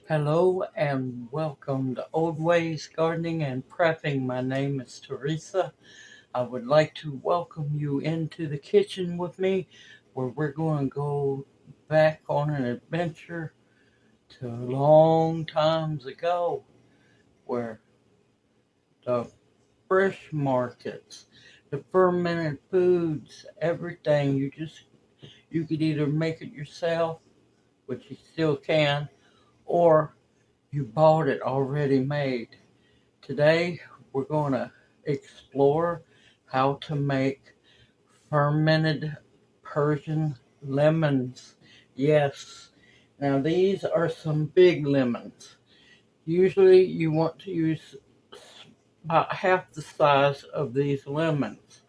Hello and welcome to Old Ways Gardening and Prepping. My name is Teresa. I would like to welcome you into the kitchen with me where we're going to go back on an adventure to long times ago where the fresh markets, the fermented foods, everything you could either make it yourself, which you still can, or you bought it already made. Today, we're going to explore how to make fermented Persian lemons. Yes, now these are some big lemons. Usually, you want to use about half the size of these lemons,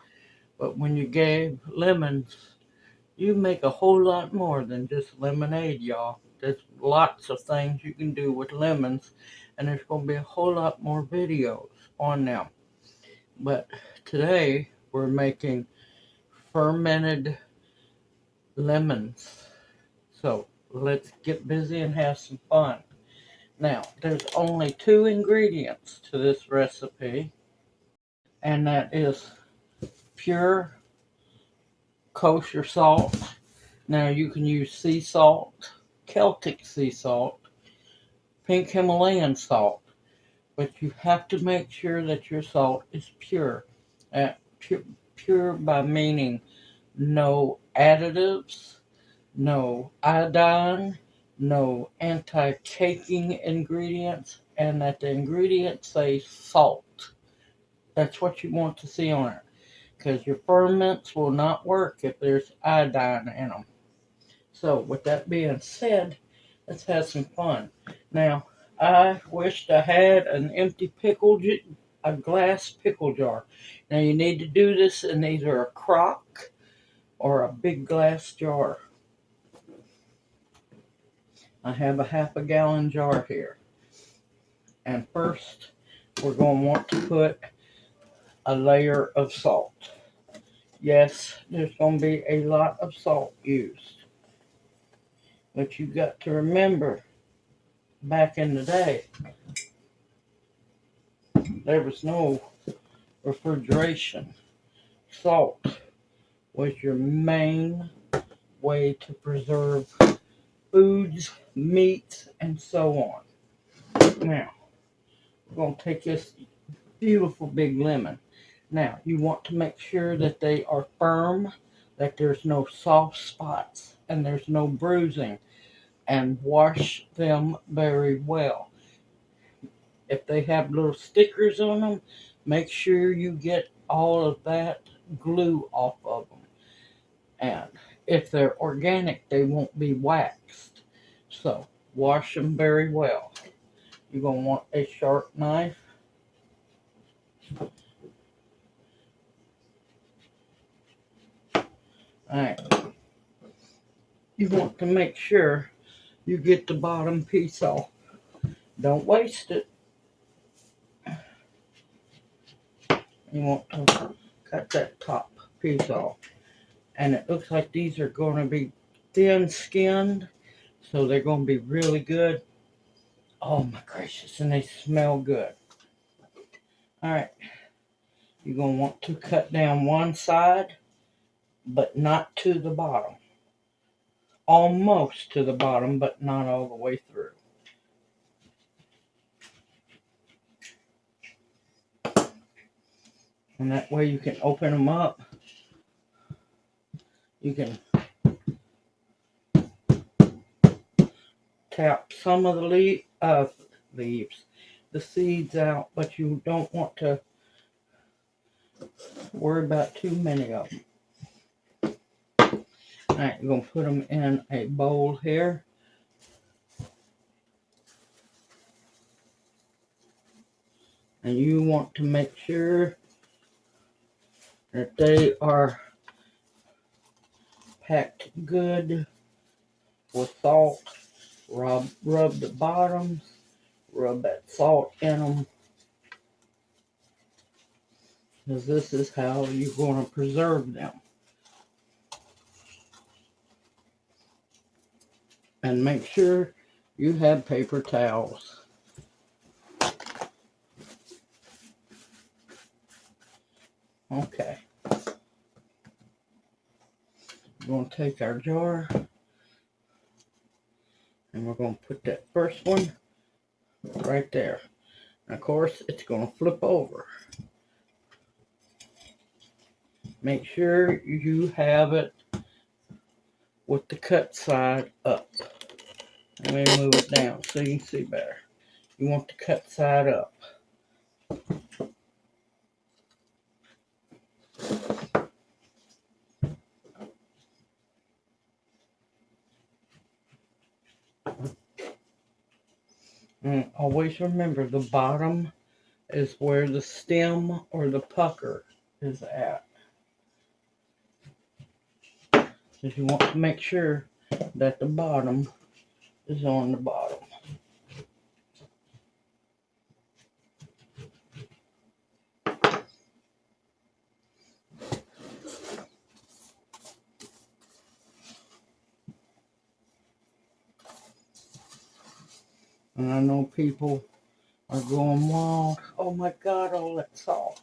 but when you gave lemons, you make a whole lot more than just lemonade, y'all. There's lots of things you can do with lemons, and there's going to be a whole lot more videos on them. But today we're making fermented lemons. So let's get busy and have some fun. Now, there's only two ingredients to this recipe, and that is pure kosher salt. Now, you can use sea salt, Celtic sea salt, pink Himalayan salt, but you have to make sure that your salt is pure. Pure by meaning no additives, no iodine, no anticaking ingredients, and that the ingredients say salt. That's what you want to see on it, because your ferments will not work if there's iodine in them. So, with that being said, let's have some fun. Now, I wished I had an empty a glass pickle jar. Now, you need to do this in either a crock or a big glass jar. I have a half a gallon jar here. And first, we're going to want to put a layer of salt. Yes, there's going to be a lot of salt used. But you've got to remember, back in the day, there was no refrigeration. Salt was your main way to preserve foods, meats, and so on. Now, we're going to take this beautiful big lemon. Now, you want to make sure that they are firm, that there's no soft spots, and there's no bruising, and wash them very well. If they have little stickers on them, make sure you get all of that glue off of them. And if they're organic, they won't be waxed. So, wash them very well. You're going to want a sharp knife. Alright. You want to make sure you get the bottom piece off. Don't waste it. You want to cut that top piece off. And it looks like these are going to be thin skinned, so they're going to be really good. Oh my gracious, and they smell good. Alright, you're going to want to cut down one side, but not to the bottom. Almost to the bottom, but not all the way through. And that way you can open them up. You can tap some of the leaves, the seeds out, but you don't want to worry about too many of them. Alright, you're going to put them in a bowl here. And you want to make sure that they are packed good with salt. Rub the bottoms, rub that salt in them, because this is how you're going to preserve them. And make sure you have paper towels. Okay. We're going to take our jar and we're going to put that first one right there. And of course, it's going to flip over. Make sure you have it with the cut side up. Let me move it down so you can see better. You want the cut side up. And always remember, the bottom is where the stem or the pucker is at. Because you want to make sure that the bottom is on the bottom. And I know people are going wild. Oh my God, all that salt.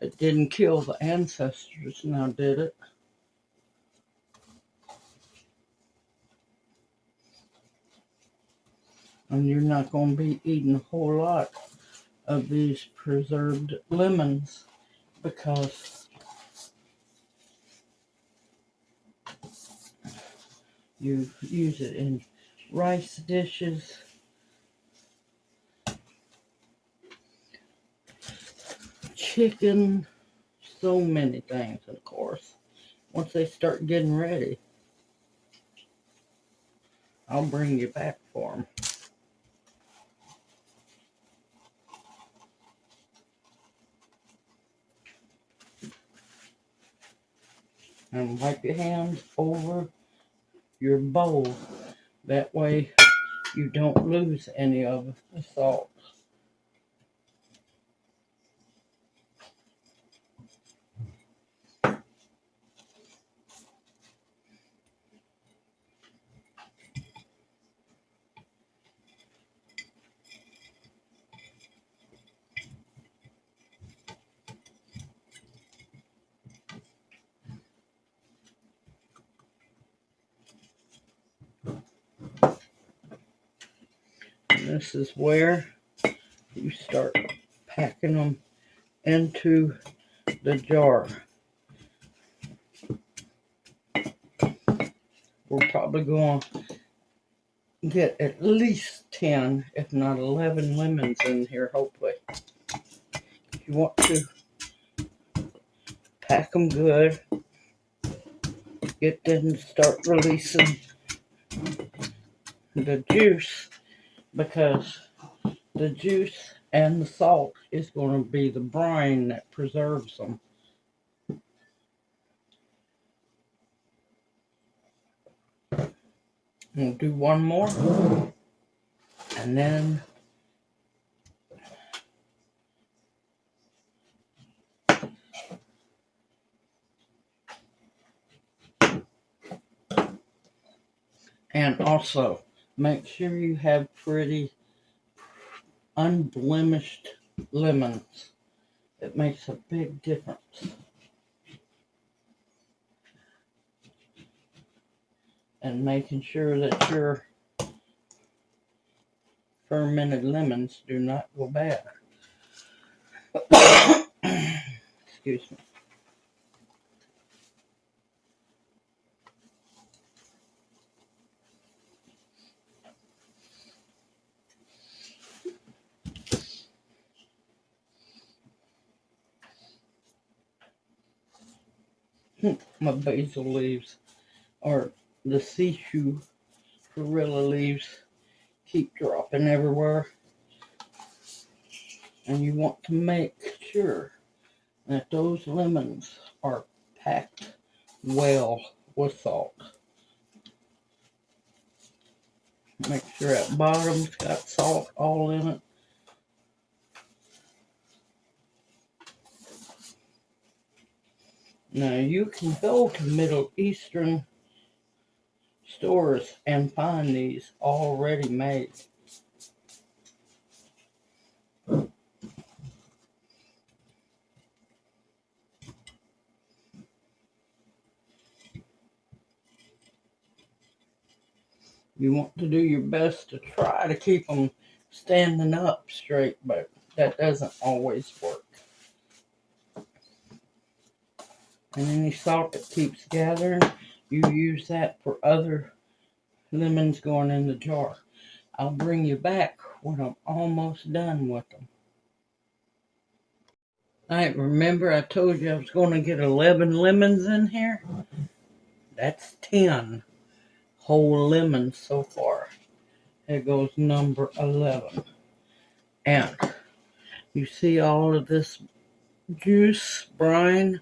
It didn't kill the ancestors now, did it? And you're not going to be eating a whole lot of these preserved lemons because you use it in rice dishes, chicken, so many things. And of course, once they start getting ready, I'll bring you back for them. And wipe your hands over your bowl. That way you don't lose any of the salt. And this is where you start packing them into the jar. We're probably going to get at least 10, if not 11 lemons in here, hopefully. You want to pack them good, get them to start releasing the juice, because the juice and the salt is going to be the brine that preserves them. We'll do one more, and then and also make sure you have pretty unblemished lemons. It makes a big difference. And making sure that your fermented lemons do not go bad. Excuse me. My basil leaves, or the Sishu perilla leaves, keep dropping everywhere. And you want to make sure that those lemons are packed well with salt. Make sure that bottom's got salt all in it. Now you can go to Middle Eastern stores and find these already made. You want to do your best to try to keep them standing up straight, but that doesn't always work. And any salt that keeps gathering, you use that for other lemons going in the jar. I'll bring you back when I'm almost done with them. Remember I told you I was going to get 11 lemons in here? That's 10 whole lemons so far. There goes number 11. And you see all of this juice, brine?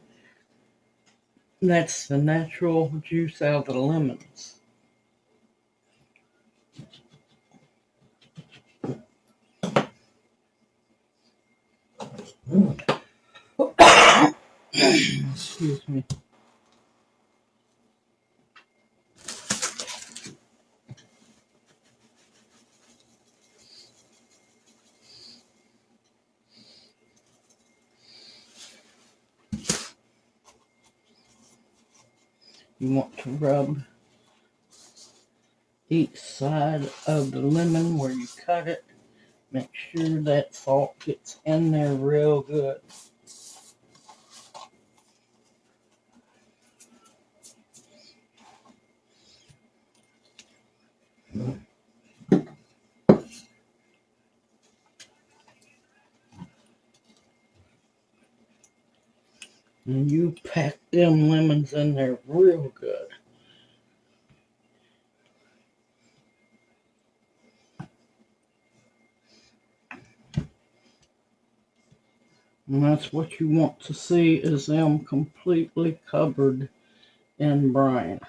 That's the natural juice out of the lemons. Excuse me. You want to rub each side of the lemon where you cut it. Make sure that salt gets in there real good. And you pack them lemons in there real good. And that's what you want to see, is them completely covered in brine.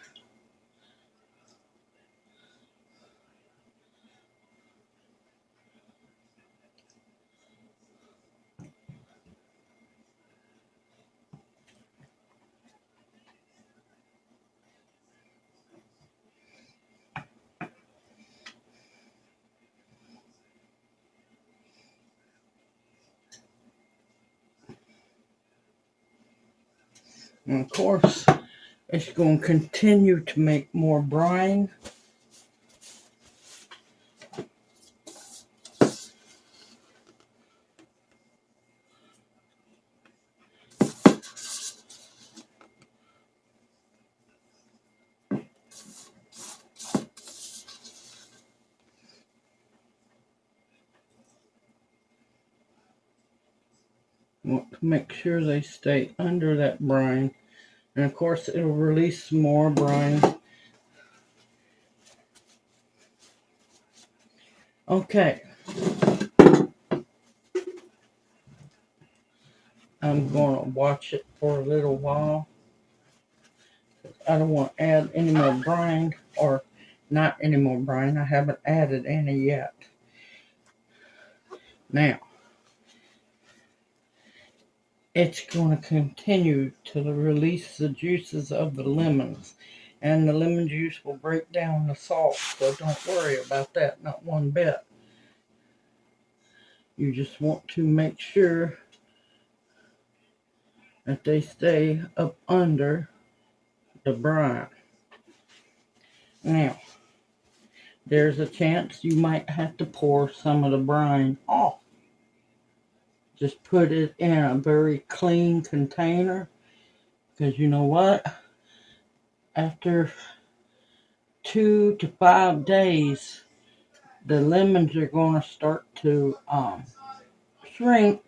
And of course, it's going to continue to make more brine. You want to make sure they stay under that brine. And of course, it'll release some more brine. Okay. I'm going to watch it for a little while. I don't want to add any more brine, or not any more brine. I haven't added any yet. Now, it's going to continue to release the juices of the lemons, and the lemon juice will break down the salt, so don't worry about that, not one bit. You just want to make sure that they stay up under the brine. Now, there's a chance you might have to pour some of the brine off. Just put it in a very clean container, because you know what? After 2 to 5 days, the lemons are going to start to shrink,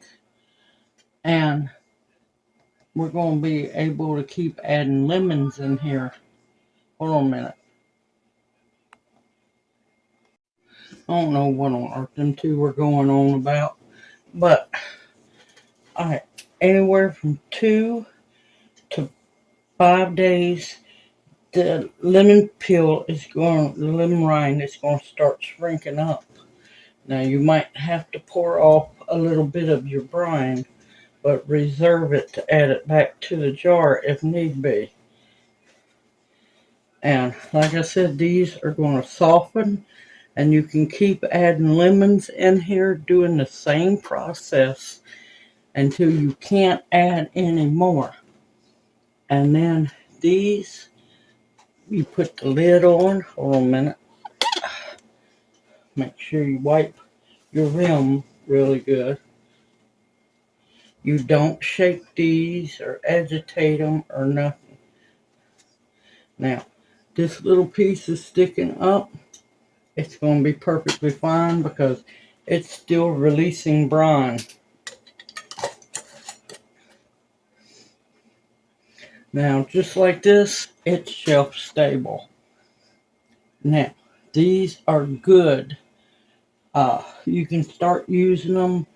and we're going to be able to keep adding lemons in here. Hold on a minute. I don't know what on earth them two were going on about, but anywhere from 2 to 5 days, the lemon rind is going to start shrinking up. Now you might have to pour off a little bit of your brine, but reserve it to add it back to the jar if need be. And like I said, these are going to soften, and you can keep adding lemons in here, doing the same process until you can't add any more. And then these, you put the lid on. Hold on a minute. Make sure you wipe your rim really good. You don't shake these or agitate them or nothing. Now, this little piece is sticking up. It's going to be perfectly fine because it's still releasing brine. Now, just like this, it's shelf stable. Now, these are good. You can start using them.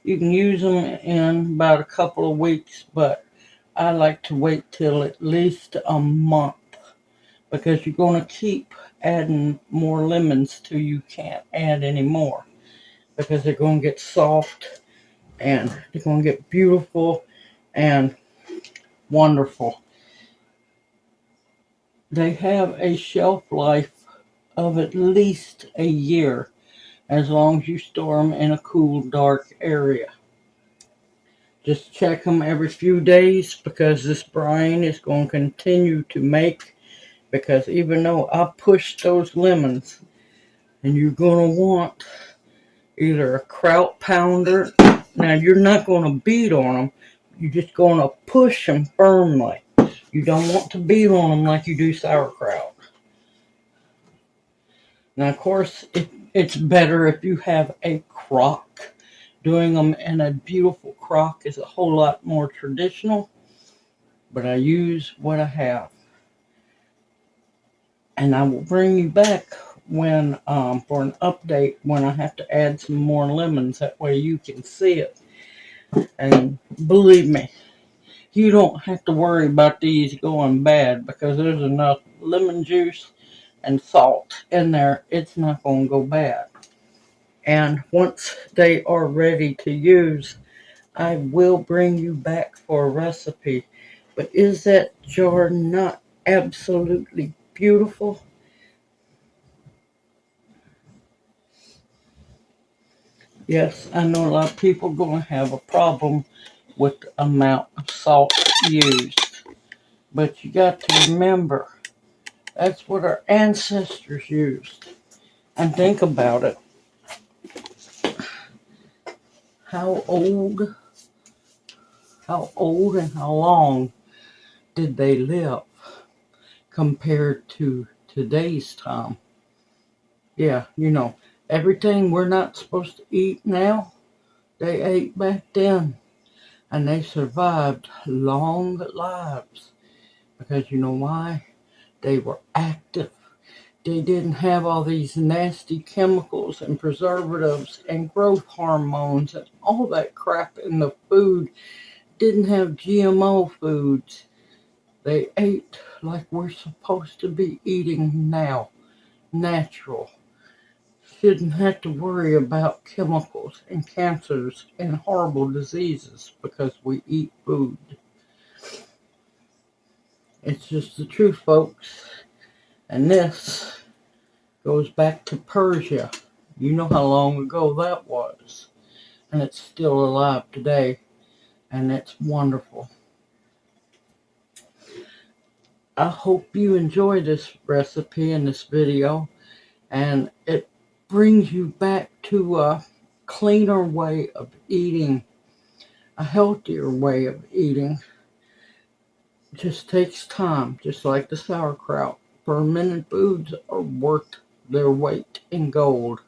You can use them in about a couple of weeks, but I like to wait till at least a month because you're going to keep adding more lemons till you can't add any more because they're going to get soft and they're going to get beautiful and wonderful. They have a shelf life of at least a year as long as you store them in a cool, dark area. Just check them every few days because this brine is going to continue to make, because even though I pushed those lemons, and you're going to want either a kraut pounder. Now, you're not going to beat on them. You're just going to push them firmly. You don't want to beat on them like you do sauerkraut. Now, of course, it's better if you have a crock. Doing them in a beautiful crock is a whole lot more traditional, but I use what I have. And I will bring you back when for an update when I have to add some more lemons. That way you can see it. And believe me, you don't have to worry about these going bad because there's enough lemon juice and salt in there. It's not going to go bad. And once they are ready to use, I will bring you back for a recipe. But is that jar not absolutely beautiful? Yes, I know a lot of people are going to have a problem with the amount of salt used. But you got to remember, that's what our ancestors used. And think about it. How old, and how long did they live compared to today's time? Yeah, everything we're not supposed to eat now, they ate back then. And they survived long lives. Because you know why? They were active. They didn't have all these nasty chemicals and preservatives and growth hormones and all that crap in the food. Didn't have GMO foods. They ate like we're supposed to be eating now. Natural. Shouldn't have to worry about chemicals and cancers and horrible diseases because we eat food. It's just the truth, folks. And this goes back to Persia. You know how long ago that was. And it's still alive today. And it's wonderful. I hope you enjoy this recipe and this video. And it brings you back to a cleaner way of eating. A healthier way of eating. It just takes time. Just like the sauerkraut. Fermented foods are worth their weight in gold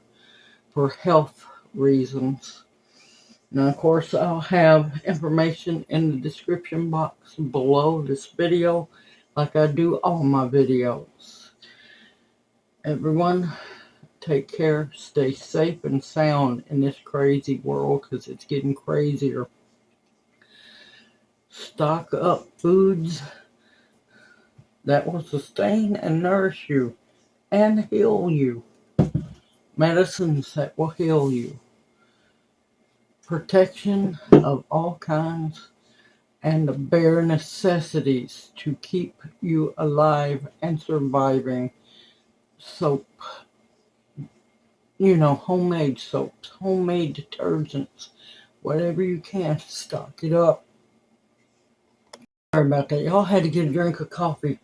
for health reasons. Now, of course, I'll have information in the description box below this video, like I do all my videos. Everyone, take care, stay safe and sound in this crazy world, because it's getting crazier. Stock up foods that will sustain and nourish you and heal you. Medicines that will heal you. Protection of all kinds and the bare necessities to keep you alive and surviving. Soap, homemade soaps, homemade detergents, whatever you can, stock it up. Sorry about that. Y'all had to get a drink of coffee.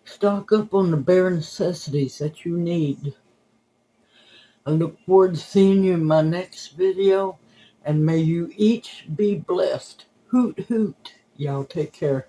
Stock up on the bare necessities that you need. I look forward to seeing you in my next video, and may you each be blessed. Hoot, hoot. Y'all take care.